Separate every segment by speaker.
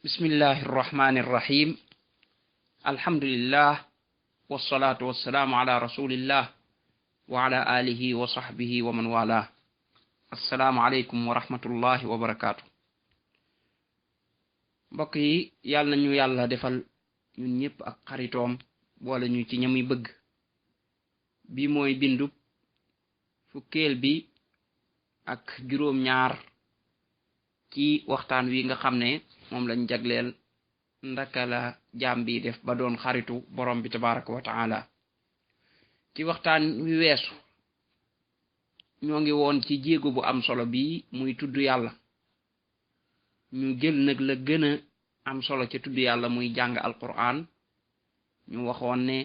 Speaker 1: bismillahi irrahmani irrahim alhamdulillah wassalatu wassalaamu ala rasulillah wa ala alihi wa sahbihi wa man wala assalaamu aleykum wa rahmatullahi wa barakaatu. mbokk yi yàlla nañu yàlla defal ñun ñëpp ak xaritoom boole ñu ci ñamuy bëgg. bi mooy bindub fukkeel bi ak juróom-ñaar ci waxtaan wi nga xam ne moom lañ jagleel ndaka la jaam bi def ba doon xaritu borom bi tabaraka wa taala. ci waxtaan wi weesu ñoo ngi woon ci jéego bu am solo bi muy tudd yàlla. ñu jël nag la gën a am solo ci tudd yàlla muy jàng alquran. ñu waxoon ne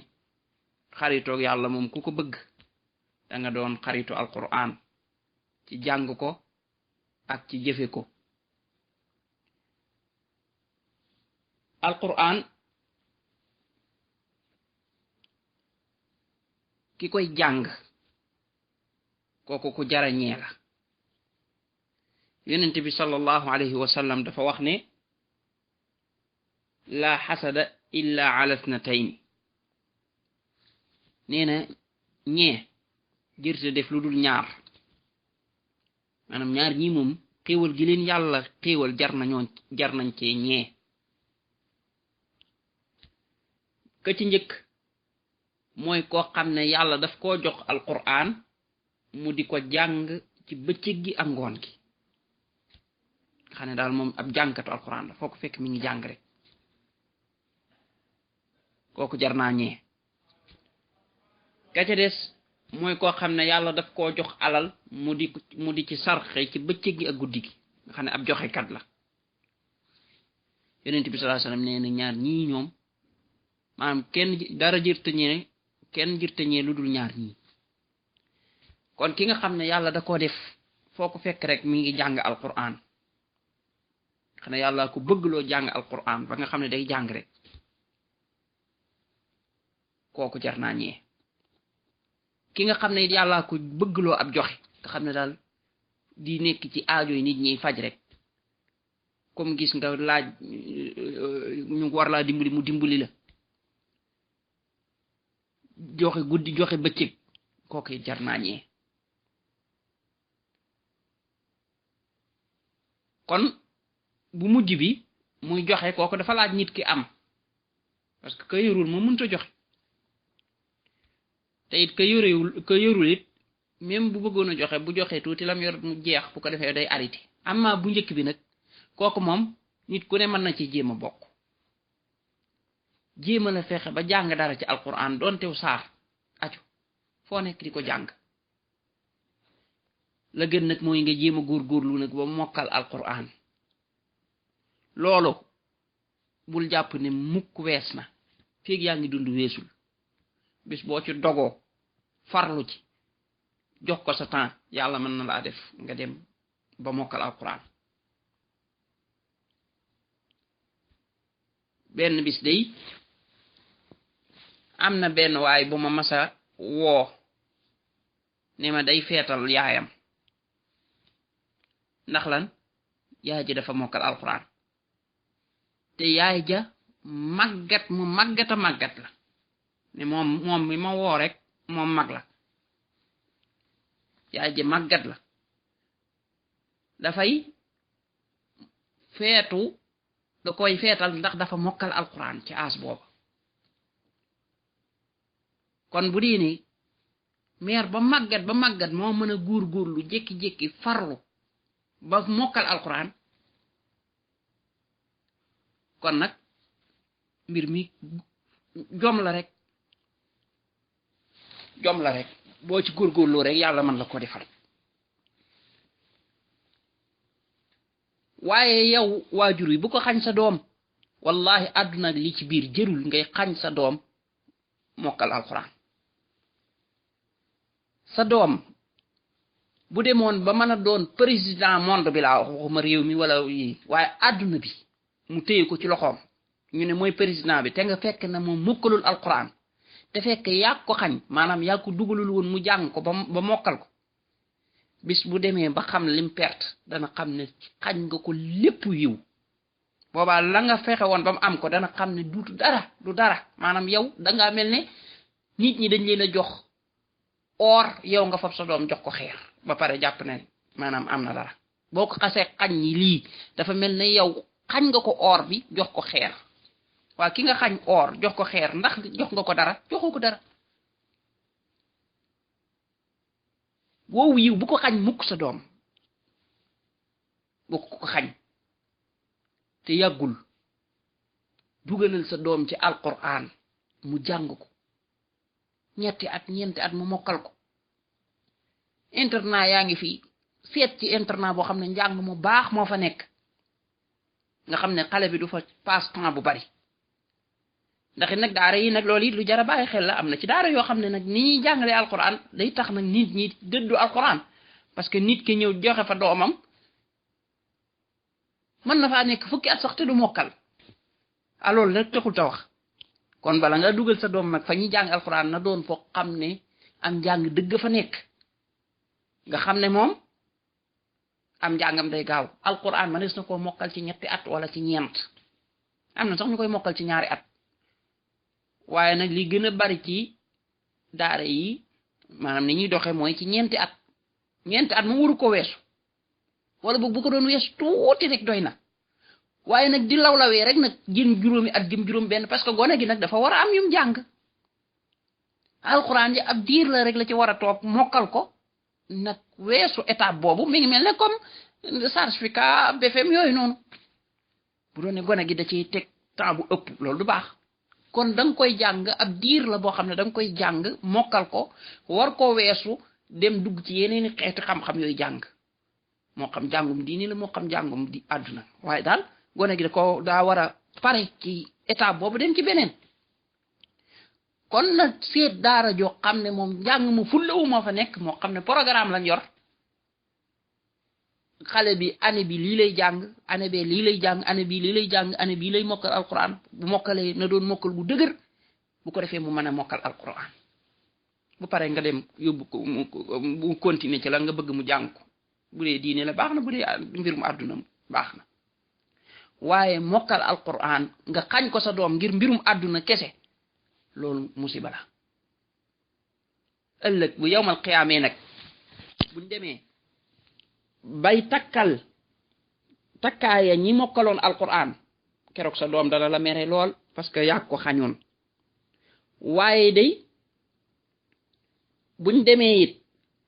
Speaker 1: xaritoog yàlla moom ku ko bëgg da nga doon xaritu alquran ci jàng ko ak ci jëfe ko. alquran ki koy jàng kooku ku jarañee la. yonent bi sallallahu alayhi wa sallam dafa wax ne la xasada illa ala thnatayn. nee na ñee jërte def lu dul ñaar, maanaam ñaar ñi moom xéewal gi leen yàlla xéewal jar nañ cee ñee. ka ci njëkk mooy koo xam ne yàlla daf koo jox alquran mu di ko jàng ci bëccëg gi ak ngoon gi. xam ne daal moom ab jàngkatu alquran la foo ko fekk mi ngi jàng rek, kooku jar naa ñee. ka ca des mooy koo xam ne yàlla daf koo jox alal mu di ci sarxe ci bëccëg gi ak guddi gi, nga xam ne ab joxekat la. yonent bi sallallahu alayhi wasallam nee na ñaar ñii ñoom maanaam kenn jërtëñee lu dul ñaar ñii. kon ki nga xam ne yàlla da koo def foo ko fekk rek mi ngi jàng alquran, xam ne yàlla ko bëggloo jàng alquran ba nga xam ne day jàng rek, kooku jar naa ñee. ki nga xam ne yàlla ko bëggloo ab joxe, nga xam ne daal di nekk ci aajo yi nit ñiy faj rek, comme gis nga laaj ñu war laa dimbali mu dimbali la, joxe guddi joxe bëccëg, kooku jar naa ñee. kon bu mujj bi muy joxe kooku dafa laaj nit ki am, parce que ka yorul moo mënta joxe, te it ka yorul it même bu bëggoon a joxe bu joxe tuuti lam yor mu jeex, bu ko defee day arrêté. amma bu njëkk bi nag kooku moom nit ku ne mën na ci jéem a bokk, jéem a la fexe ba jàng dara ci alquran doontew saar aju foo nekk di ko jàng. la gën nag mooy nga jéem a góorgóorlu nag ba mokkal alquran. loolu bul jàpp ne mukk wees na, feeg yaa ngi dund weesul. bis boo ci dogoo farlu ci jox ko sa temps, yàlla mën na laa def nga dem ba mokkal alquran. benn bis day am na benn waay bu ma masa woo ne ma day feetal yaayam. ndax lan? yaay ji dafa mokkal alquran, te yaay ja màggata la ne moom mi ma woo rek moom mag la, yaay ji màggat la. dafay feetu da koy feetal ndax dafa mokkal alquran ci aas booba. kon bu dee ni meer ba màggat moo mën a góorgóorlu jékki-jékki farlu ba mokkal alquran, kon nag mbir mi jom la rek boo ci góorgóorlu rek yàlla mën la ko defal. waaye yow waajur wi bu ko xañ sa doom, wallahi àdduna li ci biir jërul ngay xañ sa doom mokkal alquran. sa doom bu demoon ba mën a doon président monde bi laa waxuma réew mi wala yi, waaye àdduna bi mu téye ko ci loxoom, ñu ne mooy président bi, te nga fekk na moom mokkalul alquran, te fekk yaa ko xañ, maanaam yaa ko dugalul woon mu jàng ko ba mokkal ko. bis bu demee ba xam lim perte dana xam ne xañ nga ko lépp yiw, boobaa la nga fexe woon ba mu am ko dana xam ne du dara maanaam yow dangaa mel ne nit ñi dañ leen a jox or yow nga fab sa doom jox ko xeer ba pare jàpp ne maanaam am na dara boo ko xasee xañ ñi lii dafa mel ne yow xañ nga ko or bi jox ko xeer waa ki nga xañ or jox ko xeer ndax jox nga ko dara joxoo ko dara woowu yiw bu ko xañ mukk sa doom bu ko xañ te yàggul dugalal sa doom ci alquran mu jàng ko ñetti at ñeenti at mu mokkal ko internat yaa ngi fii seet ci internat boo xam ne njàng mu baax moo fa nekk nga xam ne xale bi du fa passe temps bu bari ndax it nag daara yi nag loolu it lu jar a bàyyi xel la am na ci daara yoo xam ne nag ni ñuy jàngalee alquran day tax nag nit ñi dëddu alquran parce que nit ki ñëw joxe fa doomam mën na faa nekk fukki at sax te du mokkal loolu rek taxul ta wax kon bala nga dugal sa doom nag fa ñuy jàng alquran na doon foo xam ne am njàng dëgg fa nekk nga xam ne moom am njàngam day gaaw alquran manees na koo mokkal ci ñetti at wala ci ñeent am na sax ñu koy mokkal ci ñaari at waaye nag li gën a bari ci daara yi maanaam ni ñuy doxee mooy ci ñeenti at mu waru ko weesu wala boog bu ko doon weesu tuuti rek doy na waaye nag di lawlawee rek nag jëm juróomi at jëm juróom benn parce que gone gi nag dafa war a am yum jàng alquran ji ab diir la rek la ci war a toog mokkal ko nag weesu étape boobu mi ngi mel ne comme certificat BFM yooyu noonu bu doon ne gone gi da ciy teg temps bu ëpp loolu du baax kon da nga koy jàng ab diir la boo xam ne da nga koy jàng mokkal ko war koo weesu dem dugg ci yeneeni xeeti xam-xam yooyu jàng moo xam jàngum diini la moo xam jàngum di àdduna waaye daal gone gi daa war a pare ci étape boobu dem ci beneen kon nag seet daara joo xam ne moom njàng mu fullawu moo fa nekk moo xam ne programme lañ yor xale bi année bi lii lay jàng année bee lii lay jàng année bii lii lay jàng année bii lay mokkal alquran bu mokkalee na doon mokkal bu dëgër bu ko defee mu mën a mokkal alquran bu paree nga dem yóbbu ko mu continuer ci la nga bëgg mu jàng ko bu dee diine la baax na bu dee mbir mu àdduna baax na waaye mokkal alquran nga xañ ko sa doom ngir mbirum àdduna kese loolu musiba la ëllëg bu yowmal qiyaamee nag buñ demee bay takkaaya ñi mokkaloon alquran keroog sa doom dana la mere lool parce que yàgg ko xañoon waaye day buñ demee it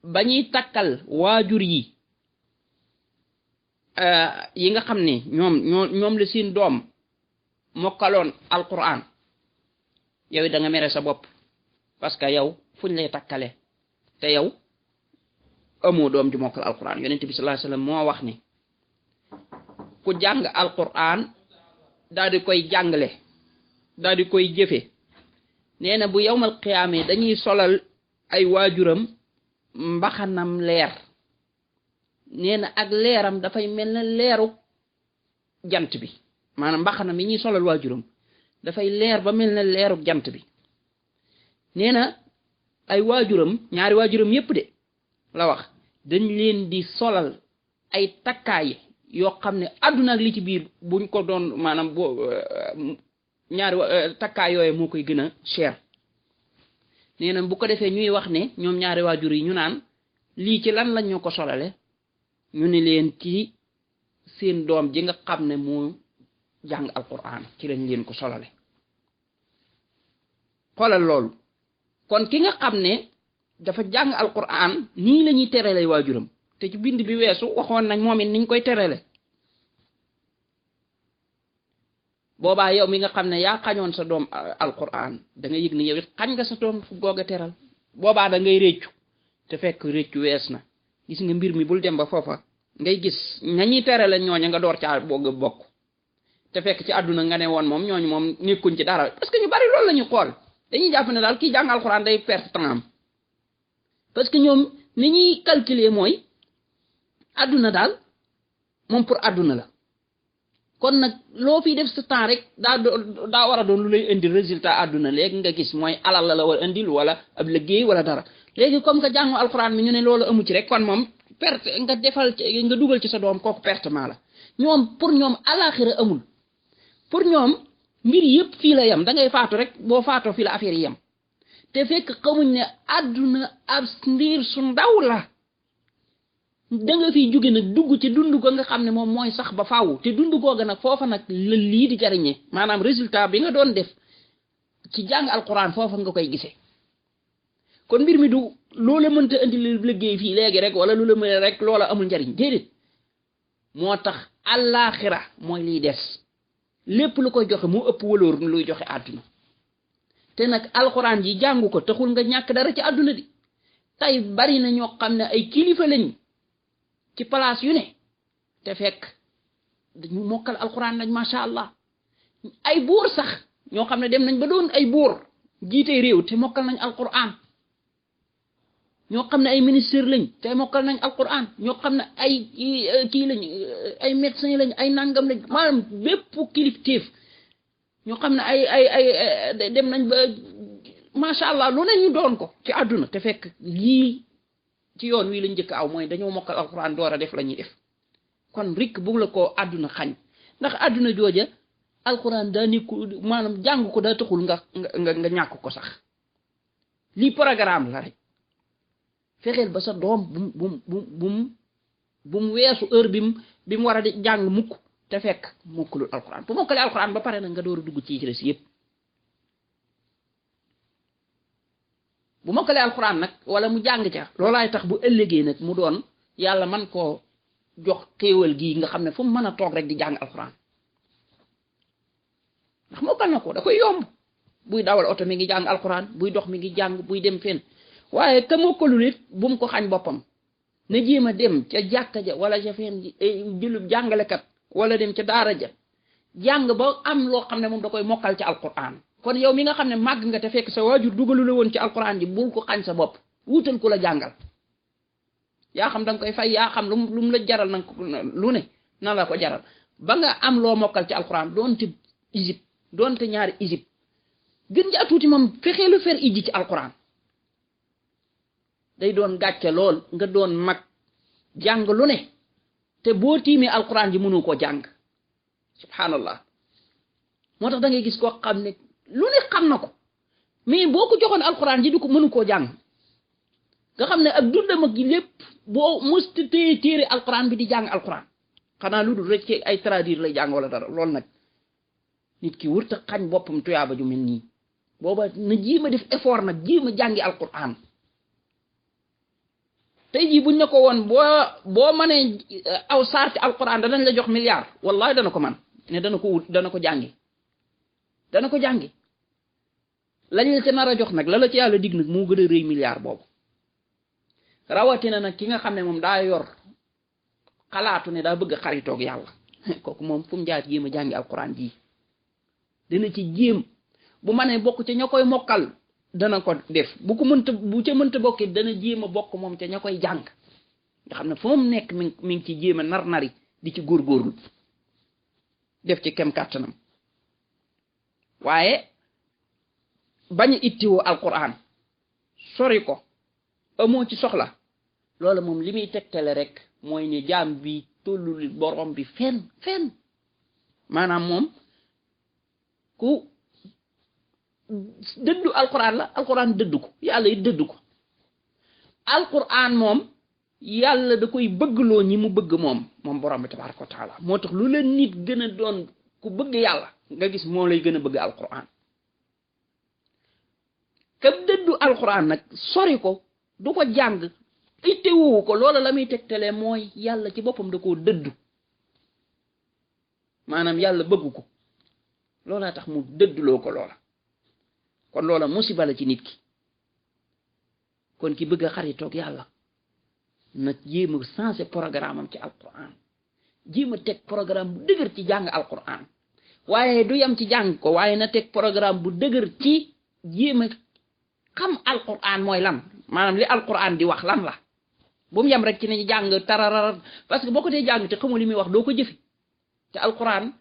Speaker 1: ba ñuy takkal waajur yi nga xam ne ñoom la seen doom mokkaloon alquran yow da nga mere sa bopp parce que yow fuñ lay takkale te yow amoo doom ju mokkal alquran yonent bi sallallahu alayhi wasallam moo wax ni ku jàng alquran daal di koy jàngale daal di koy jëfe nee na bu yawmal qiyaamee dañuy solal ay waajuram mbaxanam leer nee na ak leeram dafay mel ne leeru jant bi maanaam mbaxanam yi ñuy solal waajuram dafay leer ba mel ne leeru jant bi nee na ay waajuram ñaari waajuram yépp de la wax dañ leen di solal ay takkaay yoo xam ne àdduna ak li ci biir buñ ko doon maanaam ñaari takkaay yooyu moo koy gën a cher nee na bu ko defee ñuy wax ne ñoom ñaari waajur yi ñu naan lii ci lan lañ ñu ko solale ñu ne leen ci seen doom ji nga xam ne moo jàng alquran ci lañ leen ko solale xoolal loolu kon ki nga xam ne dafa jàng alquran nii la ñuy terale waajuram te ci bind bi weesu waxoon nañ moom it niñ koy terale boobaa yow mi nga xam ne yaa xañoon sa doom alquran da nga yëg ne yow it xañ nga sa doom fu goog a teral boobaa da ngay réccu te fekk réccu wees na gis nga mbir mi bul dem ba foofa ngay gis ñañuy terale ñooña nga door caa bokk te fekk ci àdduna nga ne woon moom ñooñu moom nekkuñ ci dara parce que ñu bari loolu la ñu xool dañuy jàpp ne daal kii jàng alquran day perte temps parce que ñoom ni ñuy calculer mooy àdduna daal moom pour àdduna la kon nag loo fi def sa temps rek daa war a doon lu lay indil résultat àdduna léegi nga gis mooy alal la war a indil wala ab liggéey wala dara léegi comme que jàngu alquran mi ñu ne loolu amu ci rek kon moom perte nga dugal ci sa doom kooku pertement la ñoom pour ñoom alaxira amul pour ñoom mbir yëpp fii la yem da ngay faatu rek boo faatoo fii la affaire yi yem te fekk xamuñ ne àdduna ab ndiir su ndaw la da nga fiy jóge nag dugg ci dund ko nga xam ne moom mooy sax ba faaw te dund googa nag foofa nag la lii di jariñee maanaam résultat bi nga doon def ci jàng alquran foofa nga koy gisee kon mbir mi du loola mënta indi liggéey fii léegi rek wala lu la mën rek loola amul njariñ déedéet moo tax àllaaxira mooy liy des lépp lu koy joxe moo ëpp waloor luy joxe àdduna te nag alquran ji jàngu ko taxul nga ñàkk dara ci àdduna di tey bari na ñoo xam ne ay kilifa lañ ci place yu ne te fekk dañu mokkal alquran nañ macha allah ay buur sax ñoo xam ne dem nañ ba doon ay buur jiite réew te mokkal nañ alquran ñoo xam ne ay ministre lañ te mokkal nañ alquran ñoo xam ne ay kii lañ ay médecin lañ ay nangam lañ maanaam bépp kilifteef ñoo xam ne ay dem nañ ba macha allah lu ne ñu doon ko ci àdduna te fekk lii ci yoon wii lañ njëkk aw mooy dañoo mokkal alquran door a def la ñuy def kon rik bu la ko àdduna xañ ndax àdduna jooja alquran daa nekku maanaam jàng ko daa taxul nga ñàkk ko sax lii programme la rek fexeel ba sa doom bu mu weesu heure bi mu war a di jàng mukk te fekk mokkalul alquran bu mokkalee alquran ba pare nag nga door a dugg ci des yëpp bu mokkalee alquran nag wala mu jàng ca loolaay tax bu ëllëgee nag mu doon yàlla man koo jox xéewal gii nga xam ne fu mu mën a toog rek di jàng alquran ndax mokkal na ko da koy yomb buy dawal oto mi ngi jàng alquran buy dox mi ngi jàng buy dem fenn waaye ka mokkalul it bu mu ko xañ boppam na jéem a dem ca jàkka ja wala ca fenn julub jàngalekat wala dem ca daara ja jàng ba am loo xam ne moom da koy mokkal ci alquran kon yow mi nga xam ne màgg nga te fekk sa waajur dugalu la woon ci alquran ji bul ko xañ sa bopp wuutal ku la jàngal yaa xam da nga koy fay yaa xam lu mu la jaral nanga lu ne na la ko jaral ba nga am loo mokkal ci alquran doonte isib doonte ñaari isib gën jaa tuuti moom fexeelu fer iji ci alquran day doon gàcce lool nga doon mag jàng lu ne te boo tiimee alquran ji mënu koo jàng subhanallah moo tax da ngay gis koo xam ne lu ne xam na ko mais boo ko joxoon alquran ji du ko mënu koo jàng nga xam ne ak dundam ak lépp boo musta téye téere alquran bi di jàng alquran xanaa lu dul rek ci ay traduire lay jàng wala dara loolu nag nit ki wërta xañ boppam tuyaaba ju mel nii booba na jéem a def effort nag jéem a jàngi alquran tey jii buñ ne ko woon boo mënee aw saar ci alquran danañ la jox milliard wallahi dana ko man ne dana ko wut dana ko jàngi lañ la ca nar a jox nag la ci yàlla dig nag moo gën a rëy milliard boobu rawatina nag ki nga xam ne moom daa yor xalaatu ne daa bëgg a xaritoog yàlla kooku moom fu mu jaar jéem a jàngi alquran ji dana ci jéem bu mënee bokk ca ña koy mokkal dana ko def bu ca mënta bokki dana jéem a bokk moom ca ña koy jàng nga xam ne fu mu nekk mi ngi ci jéem a nar-nari di ci góorgóorlu def ci kem kàttanam waaye bañ a ittiwoo alquran sori ko amoo ci soxla loolu moom li muy tegtale rek mooy ne jaam bi tollul borom bi fenn maanaam moom ku dëddu alquran la alquran dëddu ko yàlla it dëddu ko alquran moom yàlla da koy bëggloo ñi mu bëgg moom borom bi tabaraka wa taala moo tax lu la nit gën a doon ku bëgg yàlla nga gis moo lay gën a bëgg alquran ka dëddu alquran nag sori ko du ko jàng ittewu ko loola la muy tegtalee mooy yàlla ci boppam da koo dëddu maanaam yàlla bëggu ko loolaa tax mu dëdduloo ko loola kon loola musiba la ci nit ki kon ki bëgg a xaritoog yàlla na jéem a sensé programme am ci alquran jéem a teg programme bu dëgër ci jàng alquran waaye du yam ci jàng ko waaye na teg programme bu dëgër ci jéem a xam alquran mooy lan maanaam li alquran di wax lan la bu mu yam rek ci ne jàng tararar parce que boo ko dee jàng te xamul li muy wax doo ko jëfi te alquran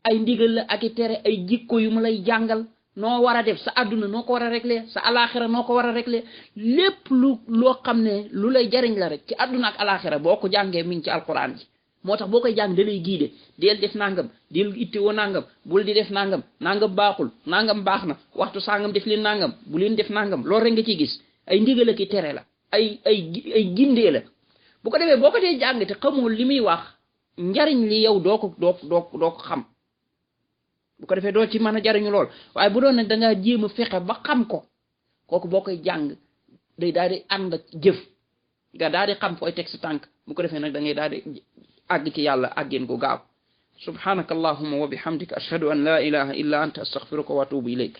Speaker 1: ay ndigal la ak i tere ay jikko yu mu lay jàngal noo war a def sa àdduna noo ko war a régler sa alaxira noo ko war a régler lépp loo xam ne lu lay jariñ la rek ci àdduna ak alaxira boo ko jàngee mi ngi ci alquran ji
Speaker 2: moo tax boo koy jàng da lay guider del def nangam del ittewoo nangam bul di def nangam nangam baaxul nangam baax na waxtu sangam def leen nangam bu leen def nangam loolu rek nga ciy gis ay ndigal ak i tere la ay gindee la bu ko defee boo ko dee jàng te xamoo li muy wax njariñ li yow doo ko xam bu ko defee doo ci mën a jariñu lool waaye bu doon nag da ngaa jéem a fexe ba xam ko kooku boo koy jàng day daal di ànd ak jëf nga daal di xam fooy teg sa tànk bu ko defee nag da ngay daal di àgg ci yàlla àggeen ko gaaw subhanaka allahumma wa bihamdika ashhadu an la ilaha illa anta astaghfiruka wa atubu ilayk